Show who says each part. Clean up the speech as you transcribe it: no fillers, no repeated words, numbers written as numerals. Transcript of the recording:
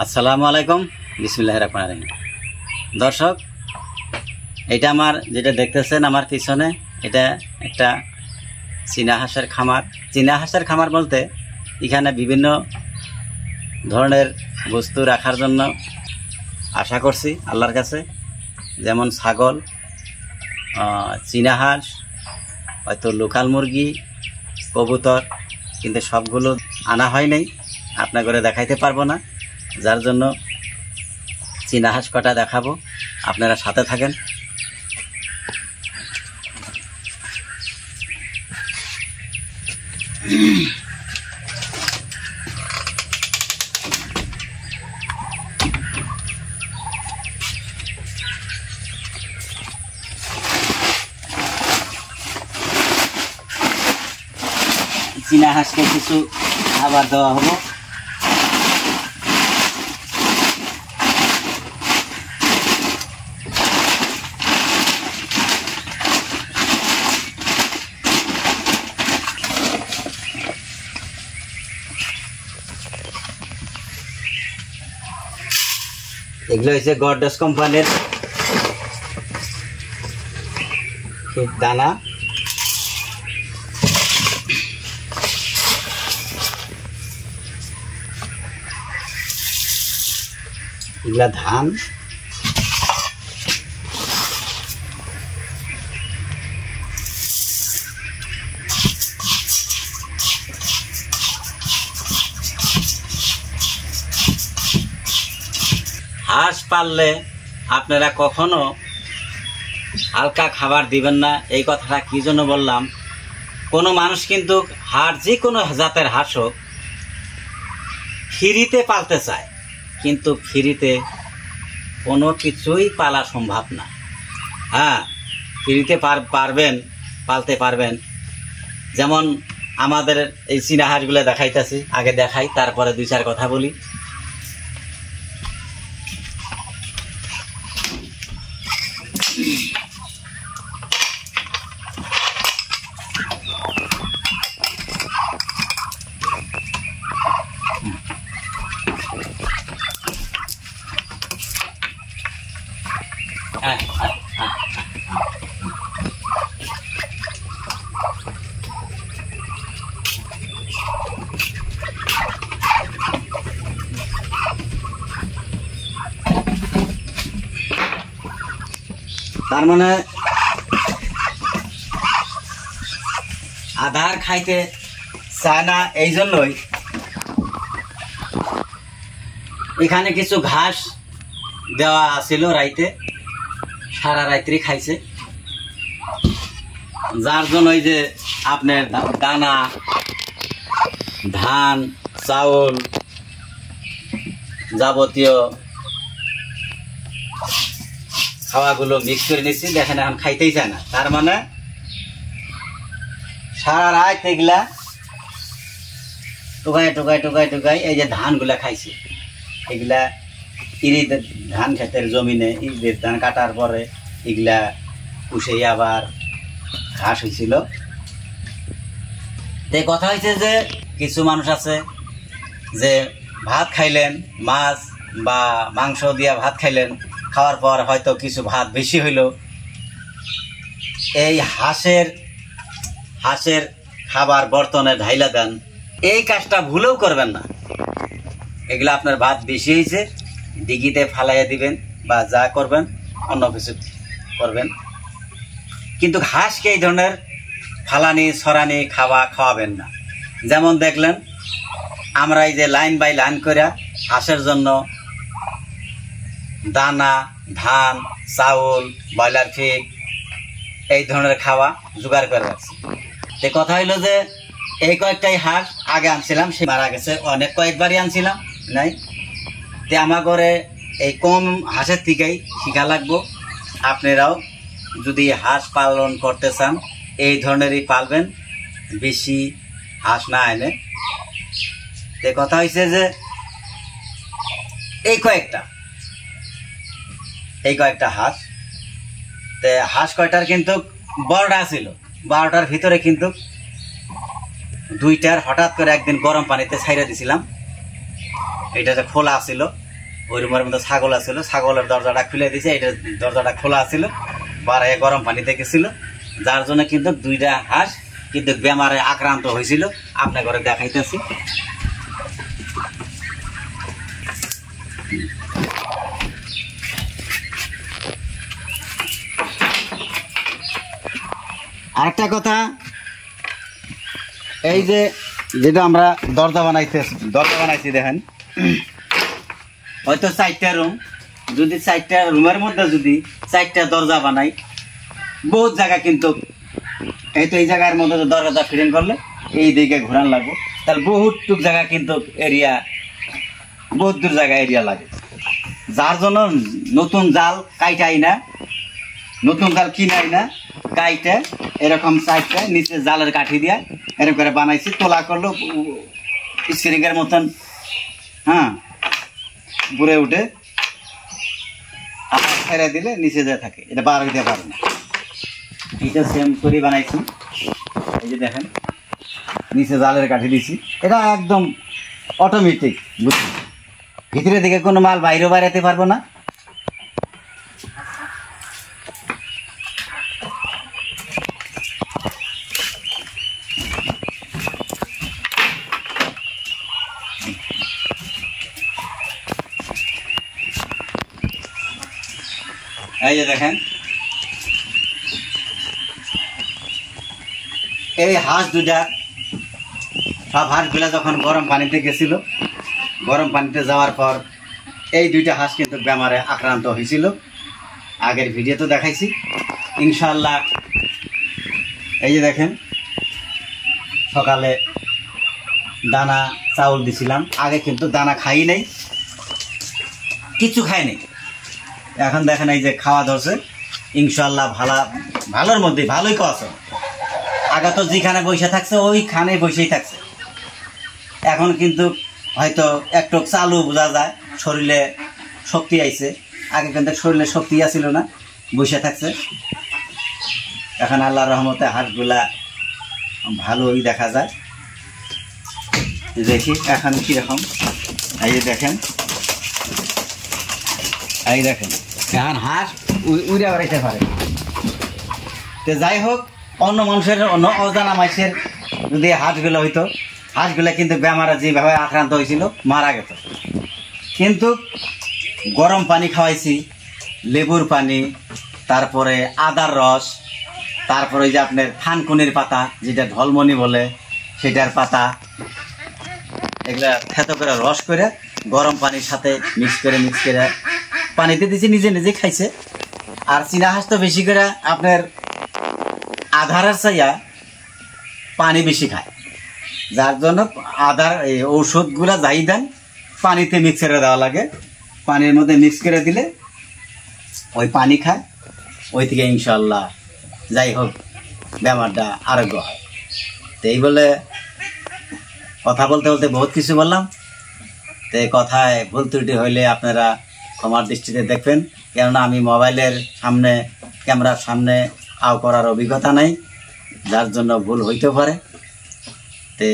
Speaker 1: আসসালামু আলাইকুম, বিসমিল্লাহির রহমানির রহিম। দর্শক, এটা আমার যেটা দেখতেছেন আমার পিছনে, এটা একটা চীনা হাঁসের খামার। চীনা হাঁসের খামার বলতে এখানে বিভিন্ন ধরনের বস্তু রাখার জন্য আশা করছি আল্লাহর কাছে, যেমন ছাগল, চীনা হাঁস, হয়তো লোকাল মুরগি, কবুতর, কিন্তু সবগুলো আনা হয় নাই, আপনার করে দেখাইতে পারবো না, যার জন্য চীনা হাঁস কটা দেখাবো, আপনারা সাথে থাকেন। চীনা হাঁসকে কিছু খাবার দেওয়া হলো। এগুলো হচ্ছে গডরেজ কোম্পানির দানা। এগুলা ধান, হাঁস পাললে আপনারা কখনো হালকা খাবার দিবেন না। এই কথাটা কি জন্য বললাম, কোনো মানুষ কিন্তু হাঁস, যে কোনো জাতের হাঁস হোক, ফ্রিতে পালতে চায়, কিন্তু ফ্রিতে কোনো কিছুই পালা সম্ভব না। হ্যাঁ, ফ্রিতে পালতে পারবেন। যেমন আমাদের এই চীনা হাঁসগুলো দেখাইতেছি, আগে দেখাই, তারপরে দুই চার কথা বলি। তার মানে আধার খাইতে চায় না, এই জন্যই এখানে কিছু ঘাস দেওয়া ছিল রাইতে, সারা রাত্রি খাইছে, যার জন্য ওই যে আপনার দানা, ধান, চাউল, যাবতীয় খাওয়াগুলো মিক্স করে নিচ্ছি। দেখেন এখন খাইতেই চায় না, তার মানে সারা রাত এগুলা টোকাই এই যে ধানগুলা খাইছে, এগুলা ইরিদ ধান ক্ষেতের জমিনে ইরিদের ধান কাটার পরে এগুলা পুষে আবার ঘাস হয়েছিল। তো কথা হয়েছে যে কিছু মানুষ আছে যে ভাত খাইলেন, মাছ বা মাংস দিয়া ভাত খাইলেন, খাওয়ার পর হয়তো কিছু ভাত বেশি হইল, এই হাঁসের খাবার বর্তনে ঢাইলা দেন। এই কাজটা ভুলেও করবেন না। এগুলো আপনার ভাত বেশি হয়েছে, ডিগিতে ফালাইয়া দিবেন বা যা করবেন, অন্য কিছু করবেন, কিন্তু হাঁসকে এই ধরনের ফালানি ছড়ানি খাওয়াবেন না। যেমন দেখলেন আমরা এই যে লাইন বাই লাইন করে হাঁসের জন্য দানা, ধান, চাউল, ব্রয়লার ফিড, এই ধরনের খাওয়া জোগাড় করে রাখছি। তো কথা হইলো যে এই কয়েকটাই হাঁস আগে আনছিলাম, সে মারা গেছে, অনেক কয়েকবারই আনছিলাম নাই। তো আমার ঘরে এই কম হাঁসের থেকেই শিখা লাগবো। আপনারাও যদি হাঁস পালন করতে চান, এই ধরনেরই পালবেন, বেশি হাঁস না এনে। তো কথা হয়েছে যে এই কয়েকটা হাঁস, তো হাঁস কয়টার কিন্তু 12টা ছিল, 12টার ভিতরে কিন্তু 2টার হঠাৎ করে একদিন গরম পানিতে ছাইড়া দিছিলাম, এটা যে খোলা ছিল ওই রুমের মধ্যে ছাগল আছিল, ছাগলের দরজাটা খুলে দিয়েছে, এটা দরজাটা খোলা ছিল, বাড়ায় গরম পানিতে গেছিল, যার জন্য কিন্তু 2টা হাঁস কিন্তু বেমারে আক্রান্ত হয়েছিল। আপনার ঘরে দেখাইতেছি। আরেকটা কথা, এই যে যেটা আমরা দরজা বানাইছি দেখেন, হয়তো 4টা রুম, যদি 4টা রুমের মধ্যে যদি 4টা দরজা বানাই, বহুত জায়গা কিন্তু এই তো এই জায়গার মধ্যে দরজা ফিটিং করলে এই দিকে ঘোরান লাগবে, তাহলে বহুটুক জায়গা কিন্তু এরিয়া, বহুত দূর জায়গা এরিয়া লাগে। যার জন্য নতুন জাল কাইটাই না, নতুন জাল কিনাই না, কাইটা এরকম 4টা নিচে জালের কাঠি দিয়া এরকম করে বানাইছি, তোলা করলো স্প্রিংয়ের মতন, হ্যাঁ, উপরে উঠে আবার ছেড়ে দিলে নিচে যা থাকে, এটা বার হইতে পারে না। এটা সেম করে বানাইছি, এই যে দেখেন নিচে জালের কাঠি দিছি, এটা একদম অটোমেটিক, বুঝছি, ভিতরে দিকে কোনো মাল বাইরেও বাইরাতে পারবো না। এই যে দেখেন, এই হাঁস দুটা, সব হাঁসগুলা যখন গরম পানিতে গেছিল, গরম পানিতে যাওয়ার পর এই 2টা হাঁস কিন্তু বেমারে আক্রান্ত হয়েছিল। আগের ভিডিও তো দেখাইছি ইনশাল্লাহ। এই যে দেখেন, সকালে দানা চাউল দিছিলাম, আগে কিন্তু দানা খাই নাই, কিছু খাই নাই, এখন দেখেন এই যে খাওয়া ধরছে ইনশাল্লাহ, ভালোর মধ্যে ভালোই খাওয়াছে। আগে তো যেখানে বসে থাকছে ওইখানে বসেই থাকছে, এখন কিন্তু হয়তো একটু চালু বোঝা যায়, শরীরে শক্তি আইছে, আগে কিন্তু শরীরে শক্তি আসছিল না, বসে থাকছে। এখন আল্লাহর রহমতে হাঁসগুলা ভালোই দেখা যায়। দেখি এখন কীরকম, এই যে দেখেন, এই দেখেন এখন হাঁস উড়ে বেড়াইতে পারে। তো যাই হোক, অন্য মানুষের, অন্য অজানা মানুষের যদি হাঁসগুলো হইতো, হাঁসগুলো কিন্তু বেমারে যেভাবে আক্রান্ত হয়েছিল মারা গেত। কিন্তু গরম পানি খাওয়াইছি, লেবুর পানি, তারপরে আদার রস, তারপরে যে আপনার থানকুনির পাতা, যেটা ঢলমনি বলে সেটার পাতা, এগুলা থেতো করে রস করে গরম পানির সাথে মিক্স করে পানিতে দিয়েছি, নিজে নিজে খাইছে। আর চীনা হাঁস তো বেশি করে আপনার আধারের চাইয়া পানি বেশি খায়, যার জন্য আধার এই ঔষধগুলা যাই দেন পানিতে মিক্স করে দেওয়া লাগে, পানির মধ্যে মিক্স করে দিলে ওই পানি খায়, ওই থেকে ইনশাল্লাহ যাই হোক বেমারটা আরোগ্য হয়। তো এই বলে কথা বলতে বলতে বহুত কিছু বললাম, তো এই কথায় ভুল ত্রুটি হইলে আপনারা ক্ষমার দৃষ্টিতে দেখবেন, কেননা আমি মোবাইলের সামনে, ক্যামেরার সামনে আও করার অভিজ্ঞতা নাই, যার জন্য ভুল হইতে পারে। তে